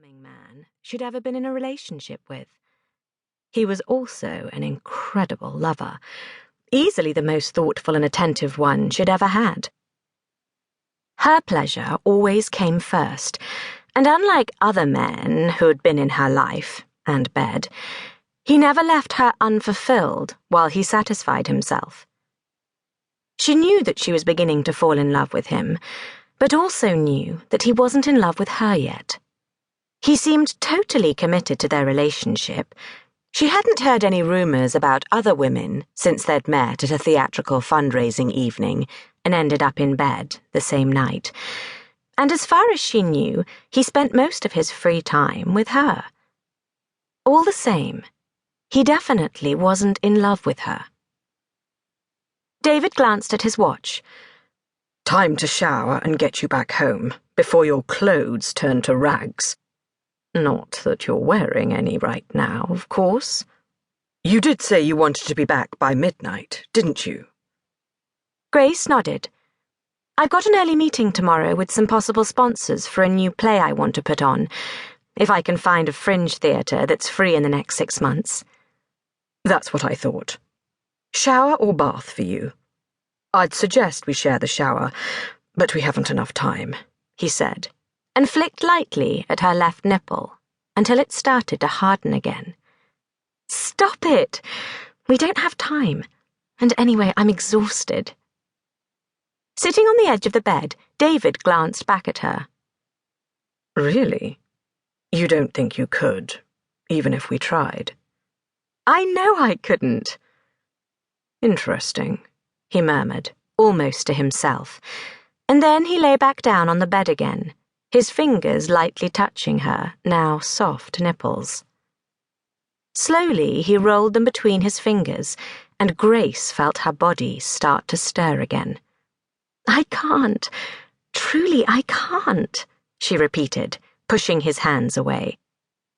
charming man she'd ever been in a relationship with. He was also an incredible lover, easily the most thoughtful and attentive one she'd ever had. Her pleasure always came first, and unlike other men who'd been in her life and bed, he never left her unfulfilled while he satisfied himself. She knew that she was beginning to fall in love with him, but also knew that he wasn't in love with her yet. He seemed totally committed to their relationship. She hadn't heard any rumors about other women since they'd met at a theatrical fundraising evening and ended up in bed the same night. And as far as she knew, he spent most of his free time with her. All the same, he definitely wasn't in love with her. David glanced at his watch. Time to shower and get you back home, before your clothes turn to rags. Not that you're wearing any right now, of course. You did say you wanted to be back by midnight, didn't you? Grace nodded. I've got an early meeting tomorrow with some possible sponsors for a new play I want to put on, if I can find a fringe theatre that's free in the next 6 months. That's what I thought. Shower or bath for you? I'd suggest we share the shower, but we haven't enough time, he said, and flicked lightly at her left nipple until it started to harden again. Stop it! We don't have time. And anyway, I'm exhausted. Sitting on the edge of the bed, David glanced back at her. Really? You don't think you could, even if we tried? I know I couldn't. Interesting, he murmured, almost to himself, and then he lay back down on the bed again, his fingers lightly touching her now soft nipples. Slowly he rolled them between his fingers, and Grace felt her body start to stir again. I can't. Truly, I can't, she repeated, pushing his hands away.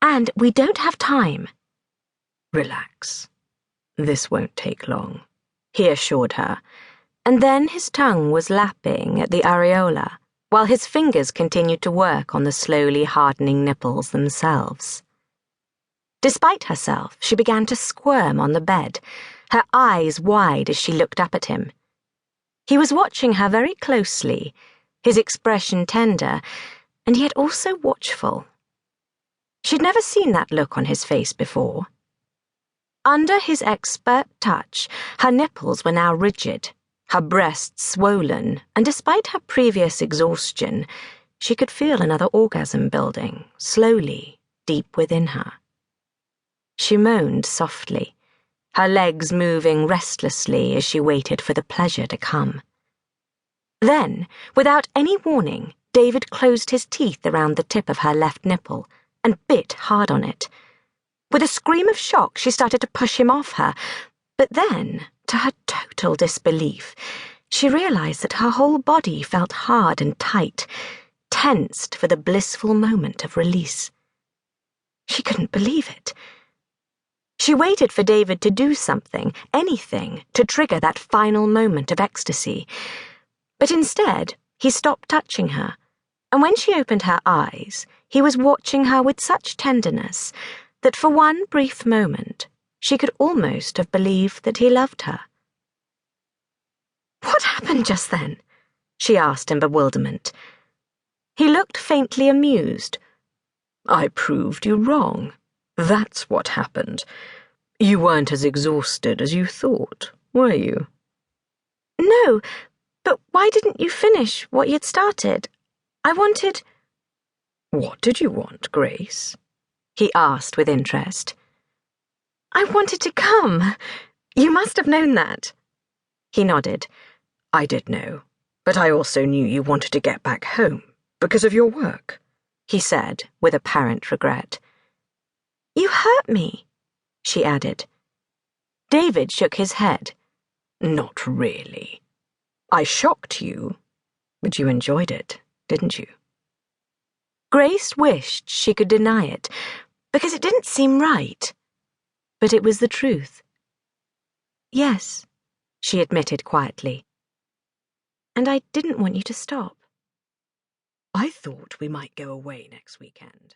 And we don't have time. Relax. This won't take long, he assured her, and then his tongue was lapping at the areola, while his fingers continued to work on the slowly hardening nipples themselves. Despite herself, she began to squirm on the bed, her eyes wide as she looked up at him. He was watching her very closely, his expression tender, and yet also watchful. She'd never seen that look on his face before. Under his expert touch, her nipples were now rigid, her breasts swollen, and despite her previous exhaustion, she could feel another orgasm building, slowly, deep within her. She moaned softly, her legs moving restlessly as she waited for the pleasure to come. Then, without any warning, David closed his teeth around the tip of her left nipple and bit hard on it. With a scream of shock, she started to push him off her, but then, to her total disbelief, she realized that her whole body felt hard and tight, tensed for the blissful moment of release. She couldn't believe it. She waited for David to do something, anything, to trigger that final moment of ecstasy. But instead, he stopped touching her, and when she opened her eyes, he was watching her with such tenderness that for one brief moment, she could almost have believed that he loved her. What happened just then? She asked in bewilderment. He looked faintly amused. I proved you wrong. That's what happened. You weren't as exhausted as you thought, were you? No, but why didn't you finish what you'd started? I wanted... What did you want, Grace? He asked with interest. I wanted to come. You must have known that. He nodded. I did know, but I also knew you wanted to get back home because of your work, he said with apparent regret. You hurt me, she added. David shook his head. Not really. I shocked you, but you enjoyed it, didn't you? Grace wished she could deny it, because it didn't seem right. But it was the truth. Yes, she admitted quietly. And I didn't want you to stop. I thought we might go away next weekend.